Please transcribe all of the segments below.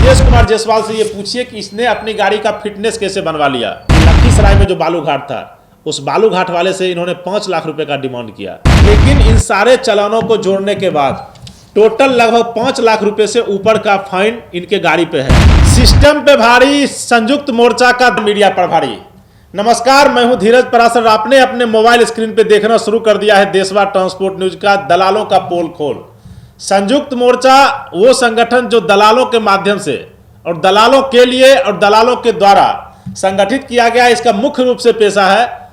ब्रजेश कुमार जायसवाल से ये पूछिए कि इसने अपनी गाड़ी का फिटनेस कैसे बनवा लिया। लखीसराय में जो बालू घाट था, उस बालू घाट वाले से इन्होंने 5 लाख रुपए का डिमांड किया, लेकिन इन सारे चालानों को जोड़ने के बाद टोटल लगभग 5 लाख रुपए से ऊपर का फाइन इनके गाड़ी पे है। सिस्टम पे भारी संयुक्त मोर्चा का मीडिया प्रभारी। नमस्कार, मैं हूं धीरज पराशर। आपने अपने मोबाइल स्क्रीन पे देखना शुरू कर दिया है देशवा ट्रांसपोर्ट न्यूज का दलालों का पोल खोल। संयुक्त मोर्चा वो संगठन जो दलालों के माध्यम से और दलालों के लिए और दलालों के द्वारा संगठित किया गया है। इसका मुख्य रूप से पेशा है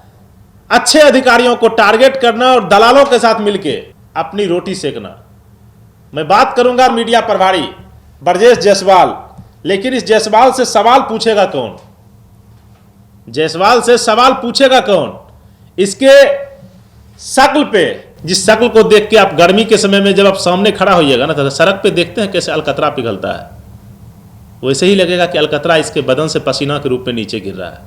अच्छे अधिकारियों को टारगेट करना और दलालों के साथ मिलकर अपनी रोटी सेकना। मैं बात करूंगा मीडिया प्रभारी ब्रजेश जायसवाल, लेकिन इस जायसवाल से सवाल पूछेगा कौन? जायसवाल से सवाल पूछेगा कौन? इसके शक्ल पे, जिस शक्ल को देख के आप गर्मी के समय में जब आप सामने खड़ा होइएगा ना, तो सड़क पे देखते हैं कैसे अलकतरा पिघलता है, वैसे ही लगेगा कि अलकतरा इसके बदन से पसीना के रूप में नीचे गिर रहा है।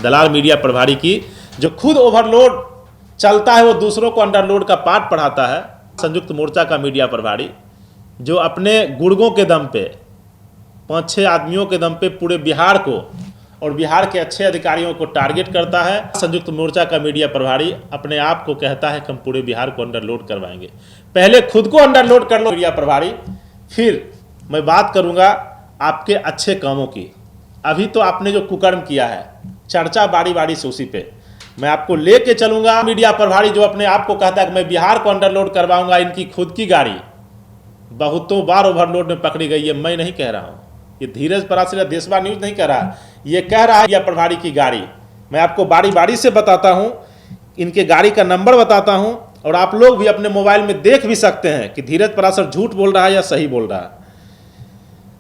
दलाल मीडिया प्रभारी की जो खुद ओवरलोड चलता है, वो दूसरों को अंडरलोड का पाठ पढ़ाता है। संयुक्त मोर्चा का मीडिया प्रभारी जो अपने गुर्गों के दम पे, 5-6 आदमियों के दम पे पूरे बिहार को और बिहार के अच्छे अधिकारियों को टारगेट करता है। संयुक्त मोर्चा का मीडिया प्रभारी अपने आप को कहता है कि हम पूरे बिहार को अंडरलोड करवाएंगे। पहले खुद को अंडरलोड कर लो मीडिया प्रभारी, फिर मैं बात करूंगा आपके अच्छे कामों की। अभी तो आपने जो कुकर्म किया है, चर्चा बारी बारी से उसी पे मैं आपको लेके चलूंगा। मीडिया प्रभारी जो अपने आप को कहता है कि मैं बिहार को अंडरलोड करवाऊंगा, इनकी खुद की गाड़ी बहुतों बार ओवरलोड में पकड़ी गई है। मैं नहीं कह रहा हूं, ये धीरज पराशर देशवा न्यूज नहीं कह रहा, ये कह रहा है मीडिया प्रभारी की गाड़ी। मैं आपको बारी बारी से बताता हूं, इनके गाड़ी का नंबर बताता हूं, और आप लोग भी अपने मोबाइल में देख भी सकते हैं कि धीरज पराशर झूठ बोल रहा है या सही बोल रहा है।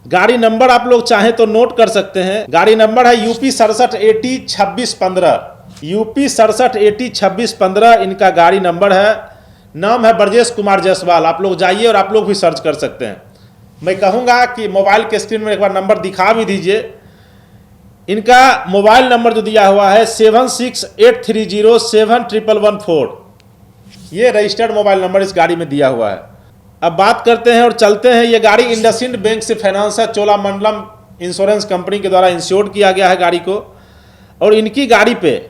गाड़ी नंबर आप लोग चाहें तो नोट कर सकते हैं। गाड़ी नंबर है यूपी 67 AT 2615, यूपी 67 AT 2615 इनका गाड़ी नंबर है। नाम है ब्रजेश कुमार जायसवाल। आप लोग जाइए और आप लोग भी सर्च कर सकते हैं। मैं कहूँगा कि मोबाइल के स्क्रीन में एक बार नंबर दिखा भी दीजिए। इनका मोबाइल नंबर जो दिया हुआ है 7683071114, ये रजिस्टर्ड मोबाइल नंबर इस गाड़ी में दिया हुआ है। अब बात करते हैं और चलते हैं। ये गाड़ी इंडसइंड बैंक से फाइनेंस है, चोलामंडलम इंश्योरेंस कंपनी के द्वारा इंश्योर्ड किया गया है गाड़ी को। और इनकी गाड़ी पे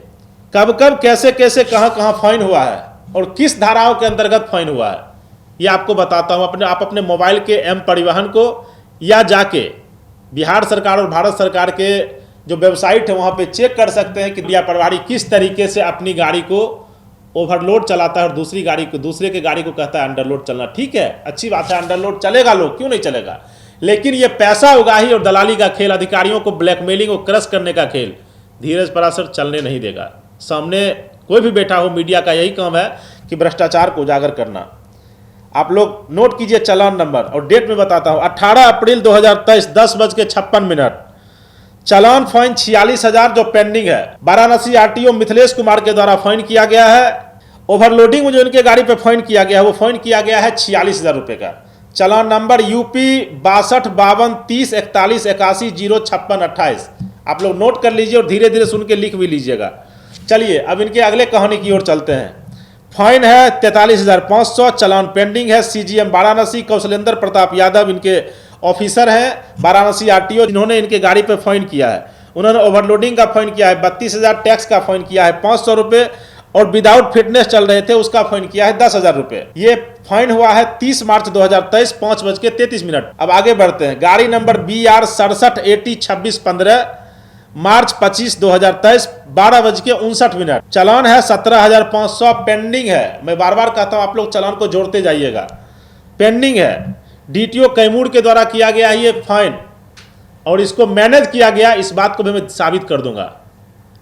कब कब कैसे कैसे कहाँ कहाँ फाइन हुआ है और किस धाराओं के अंतर्गत फाइन हुआ है, ये आपको बताता हूँ। आप अपने मोबाइल के एम परिवहन को या जाके बिहार सरकार और भारत सरकार के जो वेबसाइट है वहाँ पे चेक कर सकते हैं कि मीडिया प्रभारी किस तरीके से अपनी गाड़ी को ओवरलोड चलाता है और दूसरे के गाड़ी को कहता है अंडरलोड चलना। ठीक है, अच्छी बात है, अंडरलोड चलेगा, लोग क्यों नहीं चलेगा, लेकिन ये पैसा उगाही और दलाली का खेल, अधिकारियों को ब्लैकमेलिंग और क्रश करने का खेल धीरज पराशर चलने नहीं देगा। सामने कोई भी बैठा हो, मीडिया का यही काम है कि भ्रष्टाचार को उजागर करना। आप लोग नोट कीजिए चालान नंबर और डेट में बताता हूं। 18 अप्रैल 2023 10:56 चालान फाइन 46,000 जो पेंडिंग है। वाराणसी RTO मिथिलेश कुमार के द्वारा फाइन किया गया है। ओवरलोडिंग में जो इनके गाड़ी पे फाइन किया गया है, वो फाइन किया गया है 46,000 रुपये का। चालान नंबर UP 6252304181 आप लोग नोट कर लीजिए और धीरे धीरे सुन के लिख भी लीजिएगा। चलिए अब इनके अगले कहानी की ओर चलते हैं। फाइन है 43,500, चालान पेंडिंग है। CGM वाराणसी कौशलेंद्र प्रताप यादव इनके ऑफिसर हैं वाराणसी RTO, इन्होंने इनके गाड़ी पे फाइन किया है। उन्होंने ओवरलोडिंग का फाइन किया है 32,000, टैक्स का फाइन किया है 500 रुपये, और विदाउट फिटनेस चल रहे थे उसका फाइन किया है 10,000 रुपये। ये फाइन हुआ है 30 मार्च 2023 5:33। अब आगे बढ़ते हैं। गाड़ी नंबर BR 67 AT 2615 मार्च 25 2023 12:59। चालान है 17,500, पेंडिंग है। मैं बार बार कहता हूं आप लोग चालान को जोड़ते जाइएगा, पेंडिंग है। DTO कैमूर के द्वारा किया गया है ये फाइन, और इसको मैनेज किया गया, इस बात को भी मैं साबित कर दूंगा।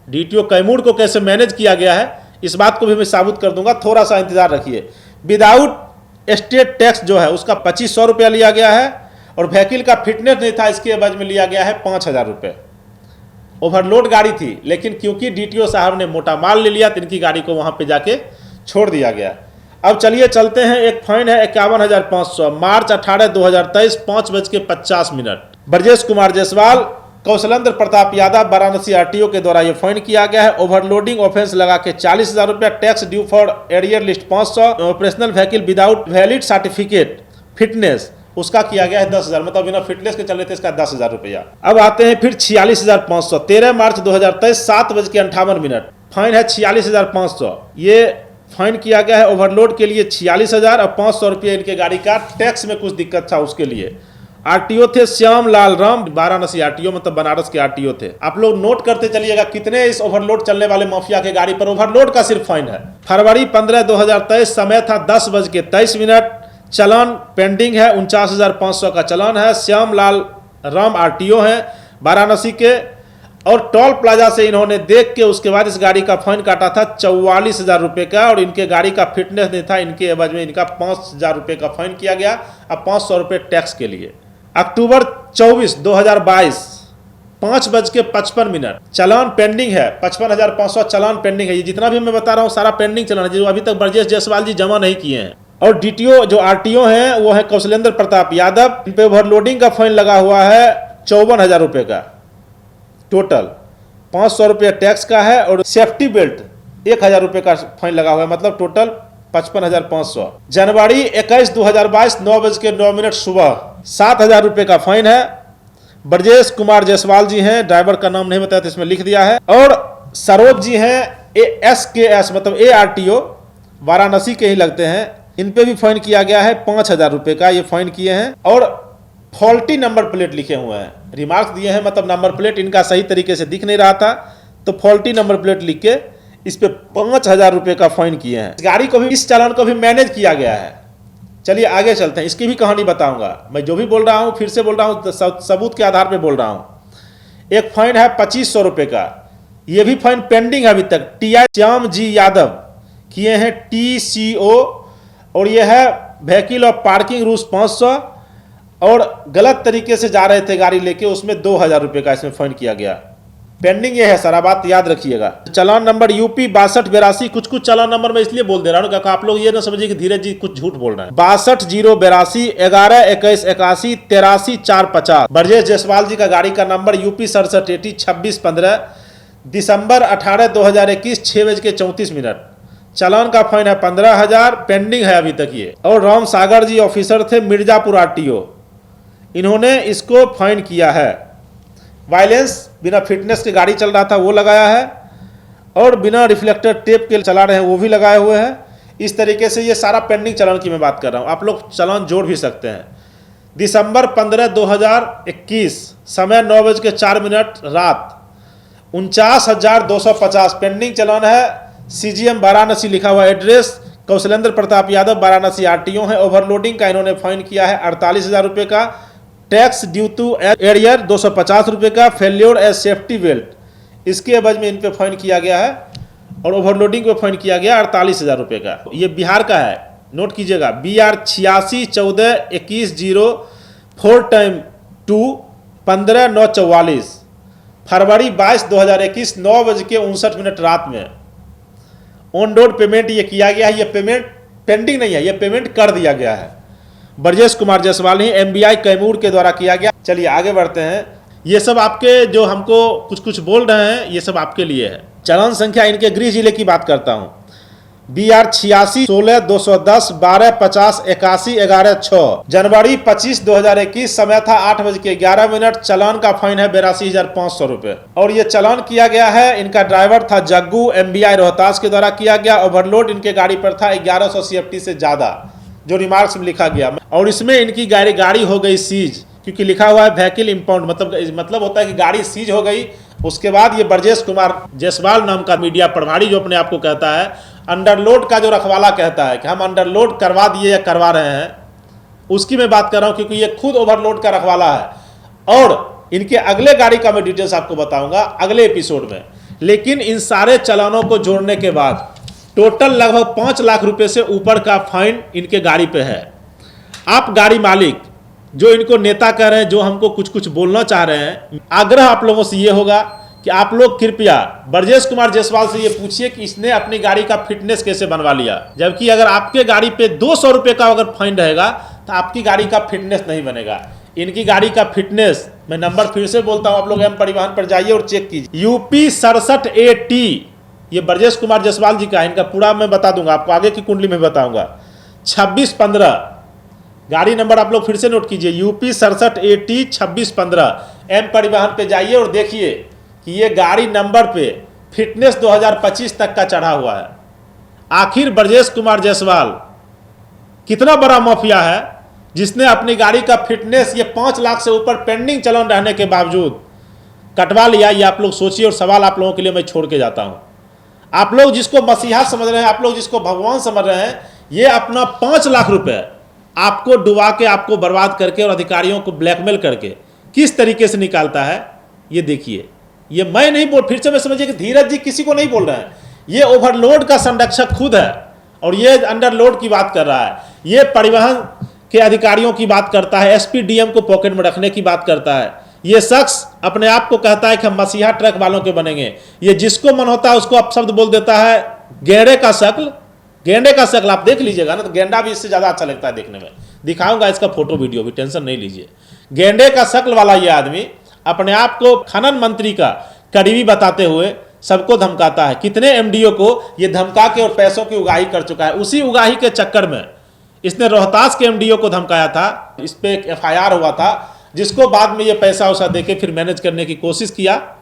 DTO कैमूर को कैसे मैनेज किया गया है, इस बात को भी मैं साबित कर दूंगा, थोड़ा सा इंतजार रखिए। विदाउट स्टेट टैक्स जो है उसका 2500 रुपया लिया गया है, और व्हीकल का फिटनेस नहीं था, इसके एवज में लिया गया है 5,000 रुपये। ओवरलोड गाड़ी थी, लेकिन क्योंकि DTO साहब ने मोटा माल ले लिया तो इनकी गाड़ी को वहां पे जाके छोड़ दिया गया। अब चलिए चलते हैं। एक फाइन है 51,500 मार्च 18 2023 5:50। ब्रजेश कुमार जायसवाल कौशलेंद्र प्रताप यादव वाराणसी RTO के द्वारा ये फाइन किया गया है। ओवरलोडिंग ऑफेंस लगा के 40,000 रुपया, tax due for arrear list 500, operational vehicle without valid certificate fitness उसका किया गया है 10,000, मतलब बिना फिटनेस के चल रहे थे, इसका 10,000 रुपया। अब आते हैं फिर 46,500, 13 मार्च 2023 7:58, फाइन है 46,500। ये फाइन किया गया है ओवरलोड के लिए 46,000 और 500 रुपये इनके गाड़ी का टैक्स में कुछ दिक्कत था उसके लिए। आरटीओ थे श्याम लाल राम, वाराणसी आरटीओ, मतलब बनारस के आरटीओ थे। आप लोग नोट करते चलिएगा कितने इस ओवरलोड चलने वाले माफिया के गाड़ी पर ओवरलोड का सिर्फ फाइन है। फरवरी 15, 2023, समय था 10:23, चालान पेंडिंग है 49,500 का चालान है। श्याम लाल राम आरटीओ है वाराणसी के, और टोल प्लाजा से इन्होंने देख के उसके बाद इस गाड़ी का फाइन काटा था 44,000 रुपये का, और इनके गाड़ी का फिटनेस नहीं था, इनके एवज में इनका 5,000 रुपये का फाइन किया गया, अब 500 रुपये टैक्स के लिए। अक्टूबर 24, 2022, 5:55, चालान पेंडिंग है 55,500 चालान पेंडिंग है। ये जितना भी मैं बता रहा हूँ सारा पेंडिंग चालान है, जो अभी तक ब्रजेश जायसवाल जी जमा नहीं किए हैं। और डीटीओ जो आरटीओ हैं वो है कौशलेंद्र प्रताप यादव, इन पे ओवरलोडिंग का फाइन लगा हुआ है 54,000 रुपये का, टोटल 500 रुपये टैक्स का है, और सेफ्टी बेल्ट 1,000 रुपये का फाइन लगा हुआ है, मतलब टोटल 55,500। जनवरी 21, 2022, 9:09 सुबह 7,000 रुपये का फाइन है। ब्रजेश कुमार जायसवाल जी हैं, ड्राइवर का नाम नहीं बताया तो इसमें लिख दिया है। और सरोज जी हैं ASKS, मतलब ARTO, वाराणसी के ही लगते हैं, इन पे भी फाइन किया गया है 5,000 रुपये का, ये फाइन किए हैं। और फॉल्टी नंबर प्लेट लिखे हुए हैं, रिमार्क्स दिए हैं, मतलब नंबर प्लेट इनका सही तरीके से दिख नहीं रहा था, तो फॉल्टी नंबर प्लेट लिख के इस पे 5,000 रुपये का फाइन किए हैं। इस गाड़ी को भी, इस चालान को भी मैनेज किया गया है। चलिए आगे चलते हैं, इसकी भी कहानी बताऊंगा। मैं जो भी बोल रहा हूँ फिर से बोल रहा हूँ, सबूत के आधार पर बोल रहा हूँ। एक फाइन है 2,500 रुपये का, ये भी फाइन पेंडिंग है अभी तक। TI श्याम जी यादव किए हैं TCO, और ये है व्हीकल ऑफ पार्किंग रूल्स 500, और गलत तरीके से जा रहे थे गाड़ी लेके, उसमें 2,000 रुपये का इसमें फाइन किया गया। पेंडिंग ये है, सारा बात याद रखिएगा। चालान नंबर UP 6282, कुछ चालान नंबर मैं इसलिए बोल दे रहा हूँ क्योंकि आप लोग ये ना समझिए कि धीरज जी कुछ झूठ बोल रहे हैं। 62-082 11-21-81 83-450, ब्रजेश जायसवाल जी का गाड़ी का नंबर UP 6780 2615, दिसंबर 18, 2021, 6:34। चालान का फाइन है 15,000, पेंडिंग है अभी तक ये। और राम सागर जी ऑफिसर थे मिर्जापुर आरटीओ, इन्होंने इसको फाइन किया है। वायलेंस, बिना फिटनेस के गाड़ी चल रहा था वो लगाया है, और बिना रिफ्लेक्टर टेप के चला रहे हैं वो भी लगाए हुए हैं। इस तरीके से ये सारा पेंडिंग चालान की मैं बात कर रहा हूँ, आप लोग चालान जोड़ भी सकते हैं। दिसंबर 15, 2021, समय 9:04, रात 49,250 पेंडिंग चालान है। CGM वाराणसी लिखा हुआ, एड्रेस कौशलेंद्र प्रताप यादव वाराणसी आरटीओ है। ओवरलोडिंग का इन्होंने फाइन किया है 48,000 रुपये का। टैक्स ड्यू टू एरियर 250 रुपये का। फेल्योर एज सेफ्टी बेल्ट, इसके एवज में इन पे फाइन किया गया है, और ओवरलोडिंग पे फाइन किया गया 48,000 रुपये का। ये बिहार का है, नोट कीजिएगा, BR 86-14-21-0 4 टाइम 2 15-9-44, फरवरी 22, 2021, 9:59 रात में ऑन रोड पेमेंट ये किया गया है। ये पेमेंट पेंडिंग नहीं है, ये पेमेंट कर दिया गया है। ब्रजेश कुमार जायसवाल ही MBI कैमूर के द्वारा किया गया। चलिए आगे बढ़ते हैं। ये सब आपके जो हमको कुछ बोल रहे हैं, ये सब आपके लिए है। चालान संख्या इनके गृह जिले की बात करता हूँ, BR 86-16-210 12-50 81-11-6, जनवरी 25, 2021, समय था 8:11। चालान का फाइन है 82,500 रुपये, और ये चालान किया गया है। इनका ड्राइवर था जग्गू, MBI रोहतास के द्वारा किया गया। ओवरलोड इनके गाड़ी पर था 1100 CFT से ज़्यादा, जो रिमार्क्स में लिखा गया। और इसमें इनकी गाड़ी हो गई सीज, क्योंकि लिखा हुआ है व्हीकल इंपाउंड, मतलब होता है कि गाड़ी सीज हो गई। उसके बाद ये ब्रजेश कुमार जायसवाल नाम का मीडिया प्रभारी जो अपने आप को कहता है, अंडरलोड का जो रखवाला कहता है कि हम अंडरलोड करवा दिए या करवा रहे हैं, उसकी मैं बात कर रहा हूं, क्योंकि ये खुद ओवरलोड का रखवाला है। और इनके अगले गाड़ी का मैं डिटेल्स आपको बताऊंगा अगले एपिसोड में। लेकिन इन सारे चालानों को जोड़ने के बाद टोटल लगभग 5 लाख रुपए से ऊपर का फाइन इनके गाड़ी पे है। आप गाड़ी मालिक जो इनको नेता कह रहे हैं, जो हमको कुछ बोलना चाह रहे हैं, आग्रह आप लोगों से ये होगा कि आप लोग कृपया ब्रजेश कुमार जायसवाल से ये पूछिए कि इसने अपनी गाड़ी का फिटनेस कैसे बनवा लिया। जबकि अगर आपके गाड़ी पे 200 रुपये का अगर फाइन रहेगा तो आपकी गाड़ी का फिटनेस नहीं बनेगा। इनकी गाड़ी का फिटनेस, मैं नंबर फिर से बोलता हूं, आप लोग M परिवहन पर जाइए और चेक कीजिए। UP 67AT, ये ब्रजेश कुमार जायसवाल जी का, इनका पूरा मैं बता दूंगा आपको, आगे की कुंडली में बताऊंगा। 2615 गाड़ी नंबर आप लोग फिर से नोट कीजिए, यूपी 67AT2615। एम परिवहन पे जाइए और देखिए कि ये गाड़ी नंबर पे फिटनेस 2025 तक का चढ़ा हुआ है। आखिर ब्रजेश कुमार जायसवाल कितना बड़ा माफिया है जिसने अपनी गाड़ी का फिटनेस ये 5 लाख से ऊपर पेंडिंग चलन रहने के बावजूद कटवा लिया। ये आप लोग सोचिए, और सवाल आप लोगों के लिए मैं छोड़ के जाता हूं। आप लोग जिसको मसीहा समझ रहे हैं, आप लोग जिसको भगवान समझ रहे हैं, ये अपना 5 लाख रुपए आपको डुबा के, आपको बर्बाद करके और अधिकारियों को ब्लैकमेल करके किस तरीके से निकालता है ये देखिए। ये मैं नहीं बोल, फिर से मैं समझिए कि धीरज जी किसी को नहीं बोल रहे हैं, ये ओवरलोड का संरक्षक खुद है और ये अंडरलोड की बात कर रहा है। ये परिवहन के अधिकारियों की बात करता है, एसपी डीएम को पॉकेट में रखने की बात करता है। ये शख्स अपने आप को कहता है कि हम मसीहा ट्रक वालों के बनेंगे। ये जिसको मन होता है उसको अपशब्द बोल देता है, गेंडे का शक्ल। गेंडे का शक्ल आप देख लीजिएगा ना, तो गेंडा भी इससे ज्यादा अच्छा लगता है देखने में। दिखाऊंगा इसका फोटो वीडियो भी, टेंशन नहीं लीजिए। गेंडे का शक्ल वाला ये आदमी अपने आप को खनन मंत्री का करीबी बताते हुए सबको धमकाता है। कितने एमडीओ को ये धमका के और पैसों की उगाही कर चुका है। उसी उगाही के चक्कर में इसने रोहतास के एमडीओ को धमकाया था। इस पे एक एफआईआर हुआ था, जिसको बाद में ये पैसा उसा देके फिर मैनेज करने की कोशिश किया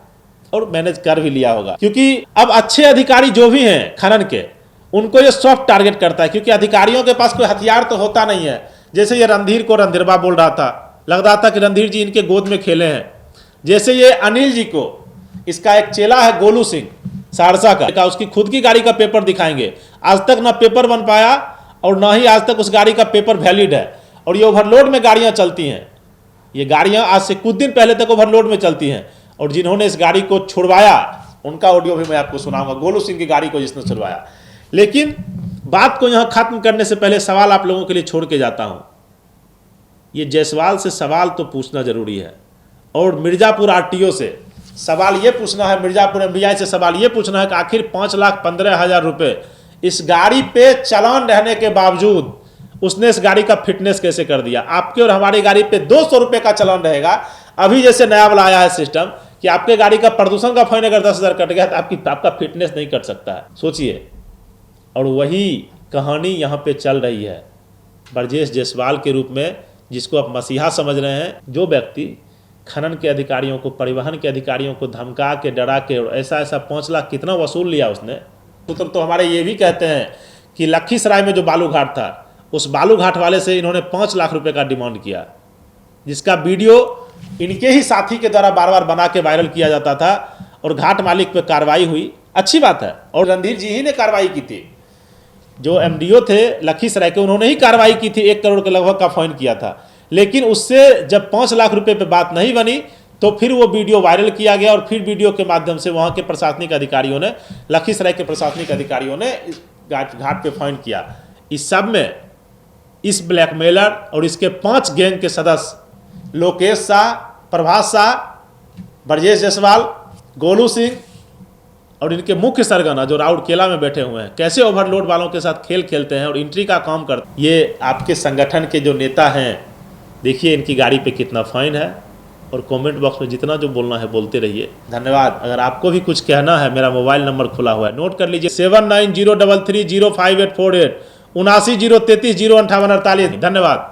और मैनेज कर भी लिया होगा। क्योंकि अब अच्छे अधिकारी जो भी हैं खनन के, उनको ये सॉफ्ट टारगेट करता है, क्योंकि अधिकारियों के पास कोई हथियार तो होता नहीं है। जैसे ये रणधीर को रणधीरबा बोल रहा था, लग रहा था कि रणधीर जी इनके गोद में खेले हैं। जैसे ये अनिल जी को, इसका एक चेला है गोलू सिंह सहरसा का, उसकी खुद की गाड़ी का पेपर दिखाएंगे। आज तक ना पेपर बन पाया और ना ही आज तक उस गाड़ी का पेपर वैलिड है। और ये ओवरलोड में गाड़ियां चलती हैं। ये गाड़ियां आज से कुछ दिन पहले तक ओवरलोड में चलती हैं। और जिन्होंने इस गाड़ी को छुड़वाया उनका ऑडियो भी मैं आपको सुनाऊंगा, गोलू सिंह की गाड़ी को जिसने छुड़वाया। लेकिन बात को यहां खत्म करने से पहले सवाल आप लोगों के लिए छोड़ के जाता हूं। ये जायसवाल से सवाल तो पूछना जरूरी है, और मिर्जापुर आरटीओ से सवाल ये पूछना है, मिर्जापुर एमबीआई से सवाल ये पूछना है कि आखिर 5,15,000 रुपए इस गाड़ी पे चालान रहने के बावजूद उसने इस गाड़ी का फिटनेस कैसे कर दिया। आपके और हमारी गाड़ी पे 200 रुपए का चालान रहेगा। अभी जैसे नया वाला आया है सिस्टम कि आपके गाड़ी का प्रदूषण का फाइन अगर 10,000 कट गया तो आपका फिटनेस नहीं कट सकता है, सोचिए। और वही कहानी यहाँ पे चल रही है ब्रजेश जायसवाल के रूप में, जिसको आप मसीहा समझ रहे हैं। जो व्यक्ति खनन के अधिकारियों को, परिवहन के अधिकारियों को धमका के, डरा के और ऐसा 5 लाख कितना वसूल लिया उसने। तो हमारे ये भी कहते हैं कि लखीसराय में जो बालू घाट था, उस बालू घाट वाले से इन्होंने 5 लाख रुपए का डिमांड किया, जिसका वीडियो इनके ही साथी के द्वारा बार बार बना के वायरल किया जाता था। और घाट मालिक पे कार्रवाई हुई, अच्छी बात है। और रणधीर जी ही ने कार्रवाई की थी, जो एमडीओ थे लखीसराय के, उन्होंने ही कार्रवाई की थी। 1 करोड़ के लगभग का फाइन किया था। लेकिन उससे जब 5 लाख रुपए पे बात नहीं बनी तो फिर वो वीडियो वायरल किया गया। और फिर वीडियो के माध्यम से वहाँ के प्रशासनिक अधिकारियों ने, लखीसराय के प्रशासनिक अधिकारियों ने घाट पे फाइन किया। इस सब में इस ब्लैकमेलर और इसके 5 गैंग के सदस्य लोकेश शाह, प्रभास शाह, ब्रजेश जायसवाल, गोलू सिंह और इनके मुख्य सरगना जो राउरकेला में बैठे हुए हैं, कैसे ओवरलोड वालों के साथ खेल खेलते हैं और एंट्री का काम करते हैं। ये आपके संगठन के जो नेता हैं, देखिए इनकी गाड़ी पे कितना फाइन है। और कमेंट बॉक्स में जितना जो बोलना है बोलते रहिए। धन्यवाद। अगर आपको भी कुछ कहना है, मेरा मोबाइल नंबर खुला हुआ है, नोट कर लीजिए 7903305848, 7903305848। धन्यवाद।